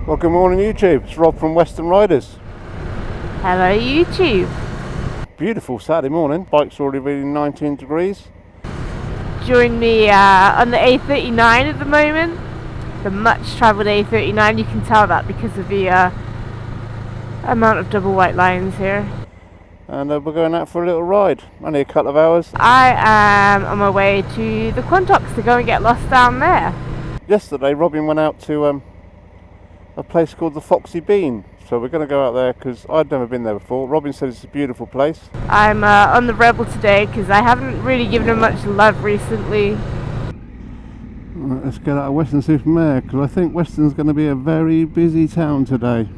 Well, good morning YouTube, it's Rob from Western Riders. Hello YouTube. Beautiful Saturday morning, bike's already reading 19 degrees. Join me on the A39 at the moment, the much travelled A39. You can tell that because of the amount of double white lines here. And we're going out for a little ride, only a couple of hours. I am on my way to the Quantocks to go and get lost down there. Yesterday Robin went out to a place called the Foxy Bean, so we're going to go out there because I'd never been there before. Robin said it's a beautiful place. I'm on the Rebel today because I haven't really given it much love recently. Right, let's get out of Weston-super-Mare because I think Weston's going to be a very busy town today.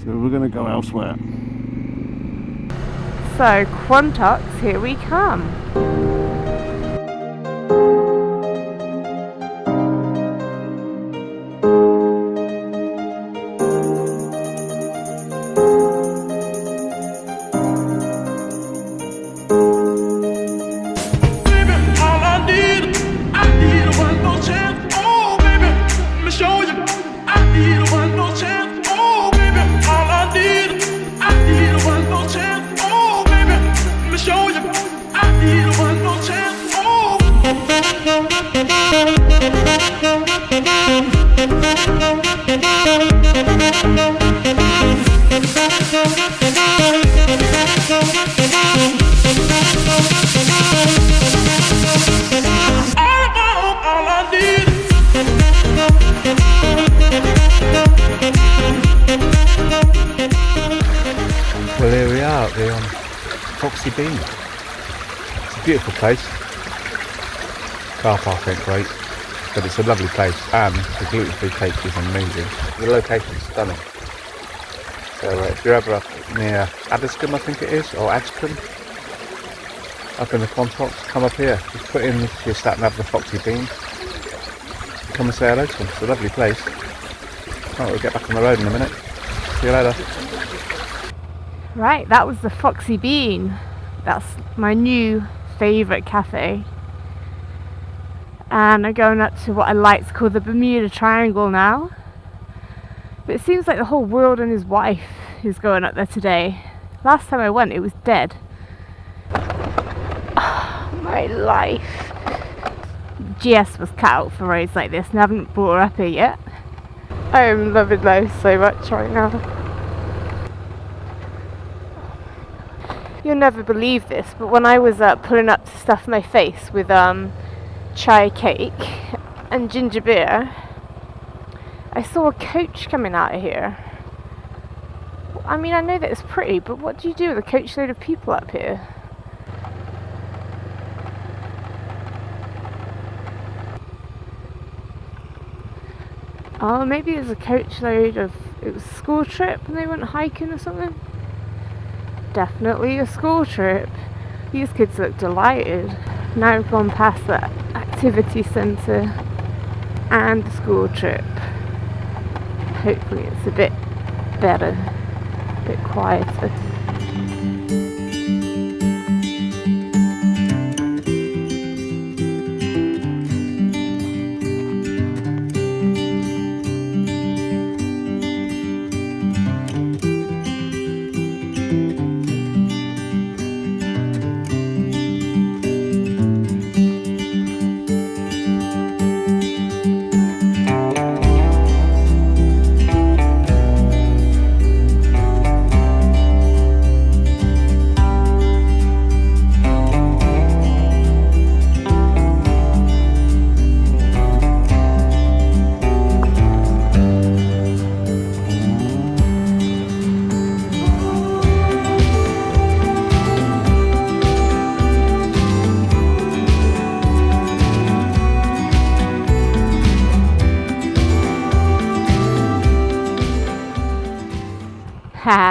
So we're going to go elsewhere. So Quantocks, here we come. Well, here we are, we're on Foxy Bean. It's a beautiful place. Car park ain't great, but it's a lovely place, and the gluten-free cake is amazing. The location is stunning. So if you're ever up near Addiscombe, I think it is, or Adscombe, up in the Quantocks, come up here. Just put in your sat nav the Foxy Bean. Come and say hello to them. It's a lovely place. Oh, we'll get back on the road in a minute. See you later. Right, that was the Foxy Bean. That's my new favourite cafe. And I'm going up to what I like to call the Bermuda Triangle now. But it seems like the whole world and his wife is going up there today. Last time I went, it was dead. Oh, my life. GS was cut out for roads like this and I haven't brought her up here yet. I am loving life so much right now. You'll never believe this, but when I was pulling up to stuff my face with chai cake and ginger beer, I saw a coach coming out of here. I mean, I know that it's pretty, but what do you do with a coach load of people up here? Oh, maybe there's a coach load of, it was a school trip and they went hiking or something? Definitely a school trip. These kids look delighted. Now we've gone past that activity centre and the school trip. Hopefully it's a bit better, a bit quieter.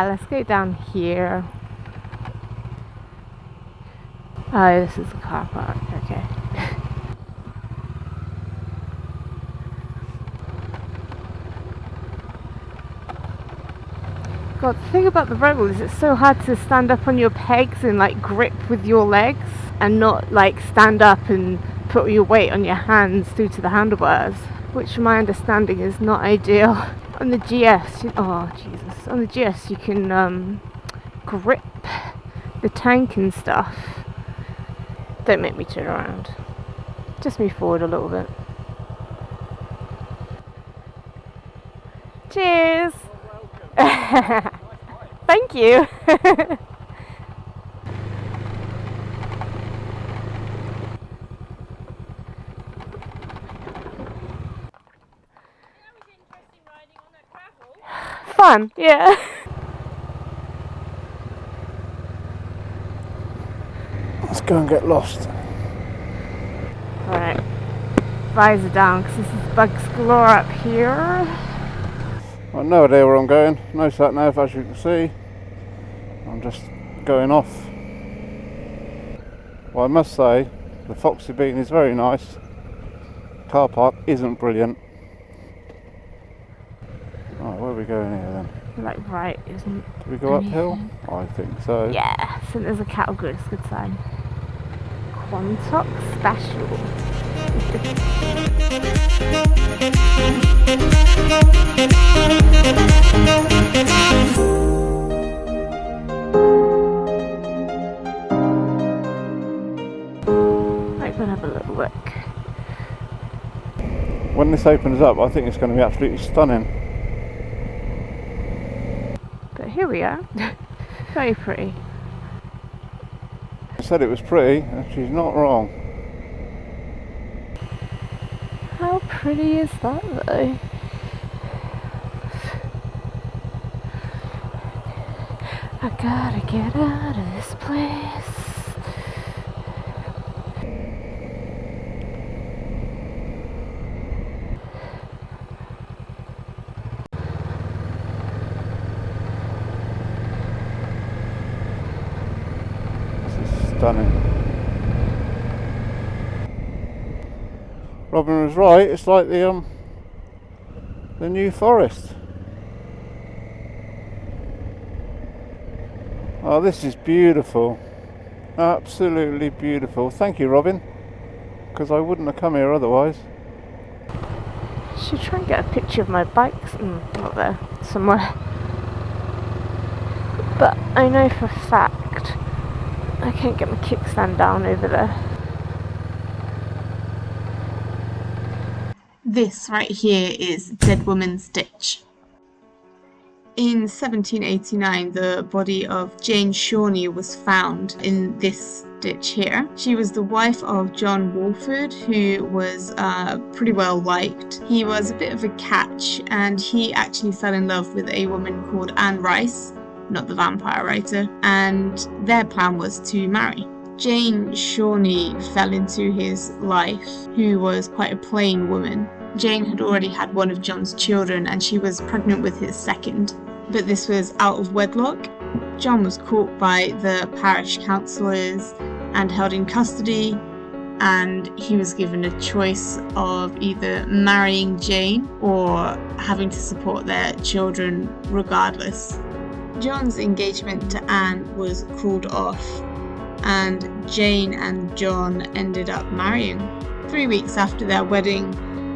Let's go down here. Oh, this is the car park, okay. God, the thing about the Rebel is it's so hard to stand up on your pegs and like grip with your legs and not like stand up and put all your weight on your hands through to the handlebars, which from my understanding is not ideal. On the GS, on the GS you can grip the tank and stuff. Don't make me turn around. Just move forward a little bit. Cheers! Thank you! Fun, yeah. Let's go and get lost. Alright, visor down because this is bugs galore up here. I've no idea where I'm going. No sat nav, as you can see. I'm just going off. Well, I must say, the Foxy Bean is very nice. Car park isn't brilliant. Right, where are we going here then? Like right, isn't Do we go uphill? I think so. Yeah, I think there's a cattle good, it's a good sign. Quantocks special. Right, we'll have a little look. When this opens up, I think it's going to be absolutely stunning. But here we are. Very pretty. I said it was pretty, and she's not wrong. How pretty is that though? I gotta get out of this place. Stunning. Robin was right, it's like the New Forest. Oh, this is beautiful. Absolutely beautiful. Thank you, Robin, because I wouldn't have come here otherwise. Should try and get a picture of my bikes. Not there, somewhere. But I know for a fact I can't get my kickstand down over there. This right here is Dead Woman's Ditch. In 1789, the body of Jane Shawnee was found in this ditch here. She was the wife of John Walford, who was pretty well liked. He was a bit of a catch, and he actually fell in love with a woman called Anne Rice, not the vampire writer, and their plan was to marry. Jane Shawnee fell into his life, who was quite a plain woman. Jane had already had one of John's children, and she was pregnant with his second, but this was out of wedlock. John was caught by the parish councillors and held in custody, and he was given a choice of either marrying Jane or having to support their children regardless. John's engagement to Anne was called off, and Jane and John ended up marrying. 3 weeks after their wedding,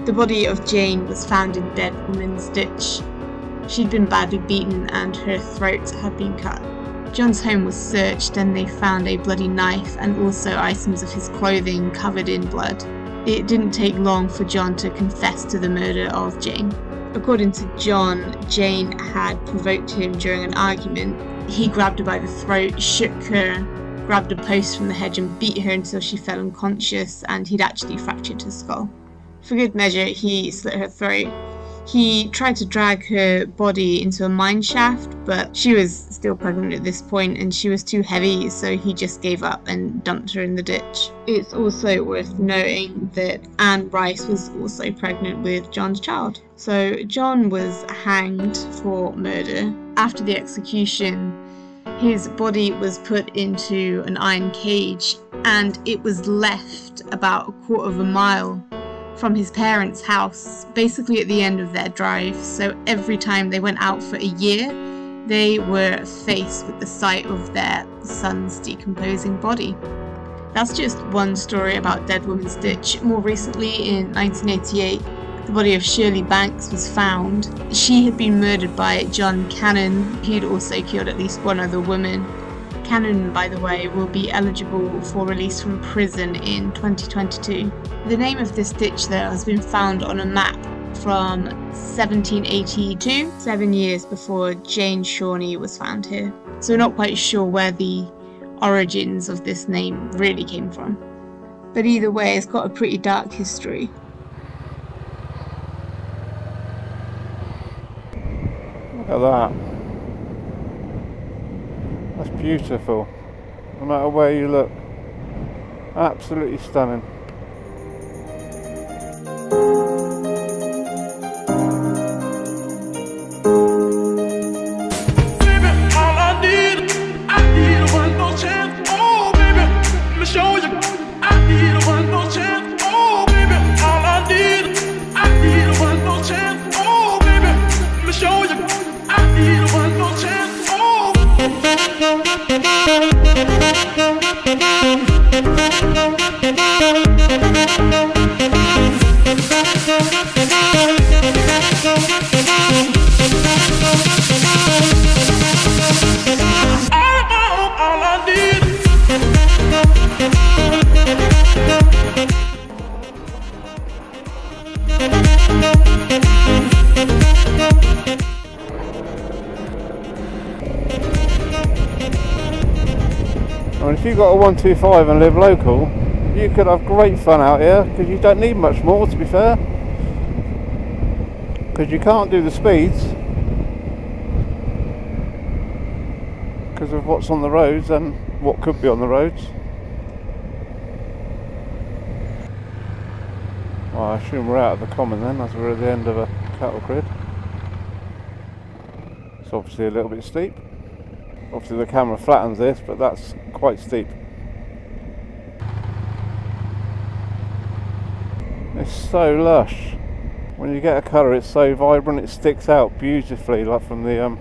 the body of Jane was found in Dead Woman's Ditch. She'd been badly beaten and her throat had been cut. John's home was searched and they found a bloody knife and also items of his clothing covered in blood. It didn't take long for John to confess to the murder of Jane. According to John, Jane had provoked him during an argument. He grabbed her by the throat, shook her, grabbed a post from the hedge and beat her until she fell unconscious, and he'd actually fractured her skull. For good measure, he slit her throat. He tried to drag her body into a mine shaft, but she was still pregnant at this point and she was too heavy, so he just gave up and dumped her in the ditch. It's also worth noting that Anne Rice was also pregnant with John's child. So John was hanged for murder. After the execution, his body was put into an iron cage and it was left about a quarter of a mile from his parents' house, basically at the end of their drive. So every time they went out for a year, they were faced with the sight of their son's decomposing body. That's just one story about Dead Woman's Ditch. More recently, in 1988, the body of Shirley Banks was found. She had been murdered by John Cannon, who'd also killed at least one other woman. Cannon, by the way, will be eligible for release from prison in 2022. The name of this ditch, though, has been found on a map from 1782, 7 years before Jane Shawnee was found here. So we're not quite sure where the origins of this name really came from. But either way, it's got a pretty dark history. Look at that. That's beautiful. No matter where you look. Absolutely stunning. If you got a 125 and live local, you could have great fun out here because you don't need much more, to be fair, because you can't do the speeds because of what's on the roads and what could be on the roads. Well, I assume we're out of the common then, as we're at the end of a cattle grid. It's obviously a little bit steep. Obviously the camera flattens this, but that's quite steep. It's so lush. When you get a colour, it's so vibrant, it sticks out beautifully, like from the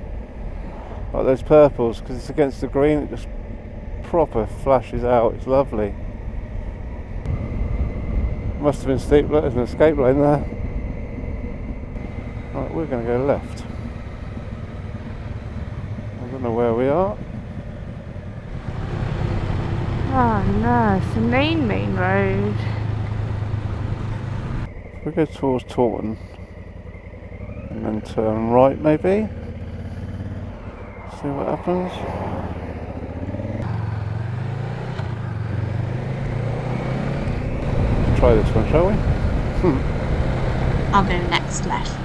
like those purples, because it's against the green, it just proper flashes out. It's lovely. Must have been steep. Look, there's an escape lane there. Right, we're going to go left. I don't know where we are. Oh no, it's the main road. We go towards Taunton and then turn right maybe. See what happens. Let's try this one, shall we? I'll go next left.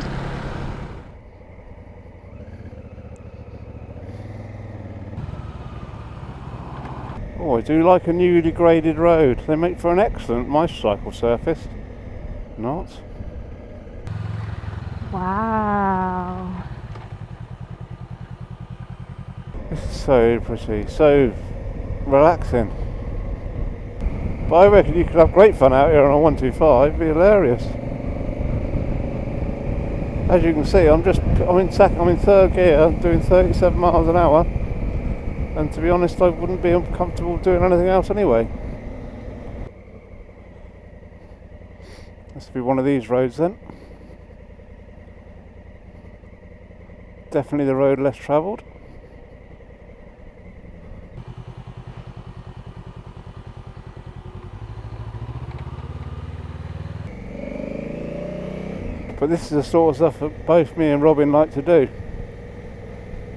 Oh, I do like a newly graded road. They make for an excellent motorcycle surface. Not. Wow. This is so pretty, so relaxing. But I reckon you could have great fun out here on a 125, it'd be hilarious. As you can see, I'm in third gear, doing 37 miles an hour. And to be honest, I wouldn't be uncomfortable doing anything else anyway. This will be one of these roads then. Definitely the road less travelled. But this is the sort of stuff that both me and Robin like to do,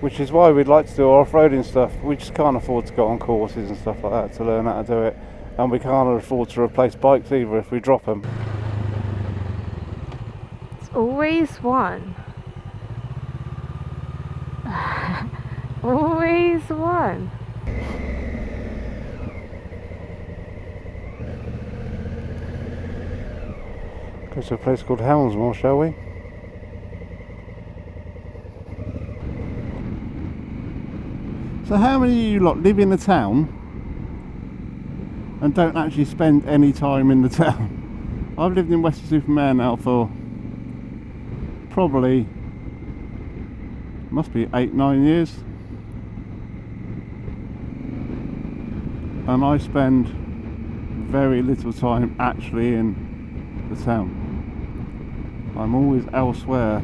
which is why we'd like to do off-roading stuff. We just can't afford to go on courses and stuff like that to learn how to do it, and we can't afford to replace bikes either if we drop them. It's always one. Always one. Go to a place called Helmsmore, shall we? So how many of you lot live in the town and don't actually spend any time in the town? I've lived in Weston-super-Mare now for probably, must be 8-9 years, and I spend very little time actually in the town. I'm always elsewhere.